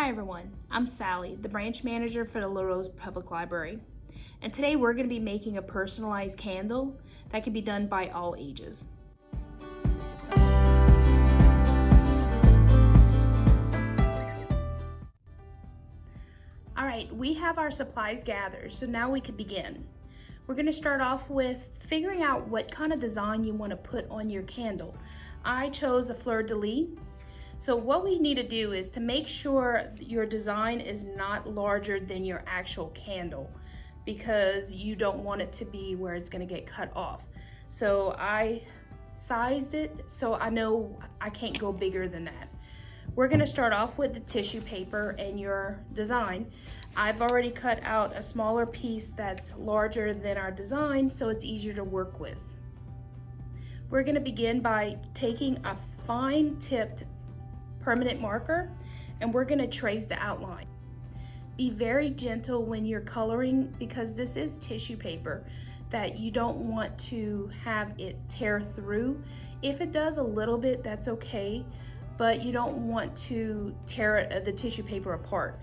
Hi everyone, I'm Sally, the branch manager for the Larose Public Library. And today we're going to be making a personalized candle that can be done by all ages. Alright, we have our supplies gathered, so now we can begin. We're going to start off with figuring out what kind of design you want to put on your candle. I chose a fleur-de-lis. So what we need to do is to make sure your design is not larger than your actual candle, because you don't want it to be where it's going to get cut off. So I sized it so I know I can't go bigger than that. We're going to start off with the tissue paper and your design. I've already cut out a smaller piece that's larger than our design, so it's easier to work with. We're going to begin by taking a fine tipped permanent marker, and we're going to trace the outline. Be very gentle when you're coloring, because this is tissue paper that you don't want to have it tear through. If it does a little bit, that's okay, but you don't want to tear the tissue paper apart.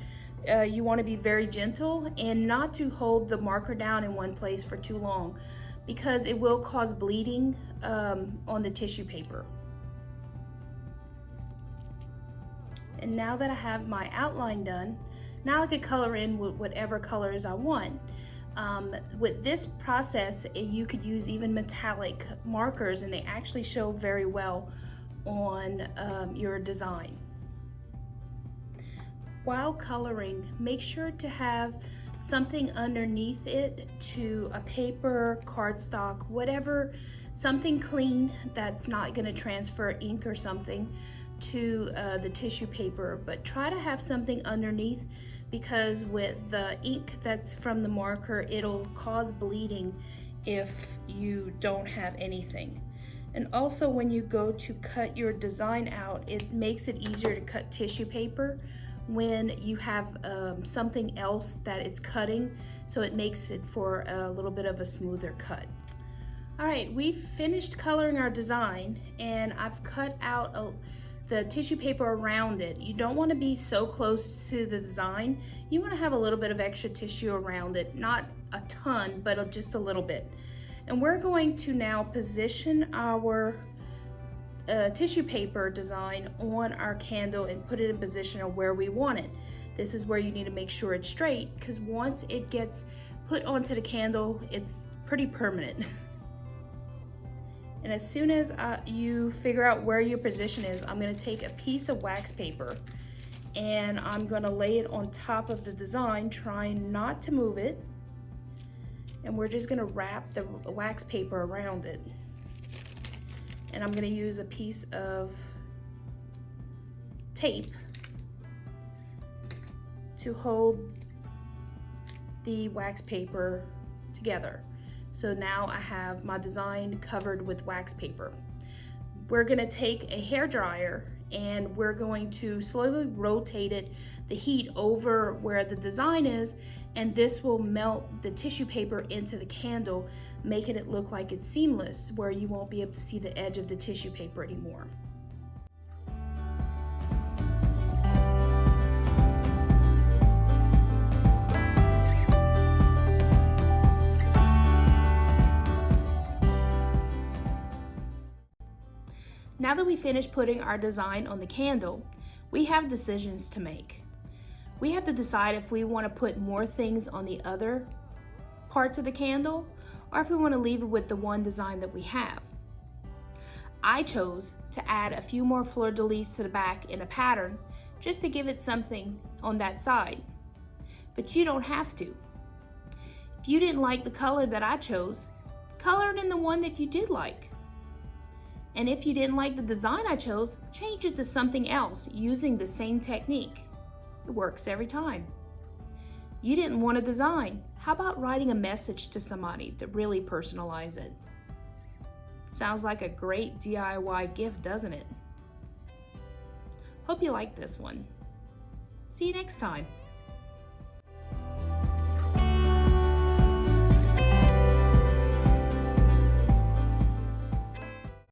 You want to be very gentle and not to hold the marker down in one place for too long, because it will cause bleeding on the tissue paper. And now that I have my outline done, now I can color in with whatever colors I want. With this process, you could use even metallic markers, and they actually show very well on your design. While coloring, make sure to have something underneath it, to a paper, cardstock, whatever, something clean that's not going to transfer ink or something to the tissue paper, but try to have something underneath, because with the ink that's from the marker, it'll cause bleeding if you don't have anything. And also, when you go to cut your design out, it makes it easier to cut tissue paper when you have something else that it's cutting, so it makes it for a little bit of a smoother cut. Alright, we've finished coloring our design, and I've cut out the tissue paper around it. You don't want to be so close to the design. You want to have a little bit of extra tissue around it, not a ton, but just a little bit. And we're going to now position our tissue paper design on our candle and put it in position of where we want it. This is where you need to make sure it's straight, because once it gets put onto the candle, it's pretty permanent. And as soon as you figure out where your position is, I'm going to take a piece of wax paper and I'm going to lay it on top of the design, trying not to move it. And we're just going to wrap the wax paper around it. And I'm going to use a piece of tape to hold the wax paper together. So now I have my design covered with wax paper. We're going to take a hair dryer and we're going to slowly rotate it, the heat over where the design is, and this will melt the tissue paper into the candle, making it look like it's seamless, where you won't be able to see the edge of the tissue paper anymore. Now that we finished putting our design on the candle, we have decisions to make. We have to decide if we want to put more things on the other parts of the candle, or if we want to leave it with the one design that we have. I chose to add a few more fleur-de-lis to the back in a pattern, just to give it something on that side. But you don't have to. If you didn't like the color that I chose, color it in the one that you did like. And if you didn't like the design I chose, change it to something else using the same technique. It works every time. You didn't want a design. How about writing a message to somebody to really personalize it? Sounds like a great DIY gift, doesn't it? Hope you like this one. See you next time.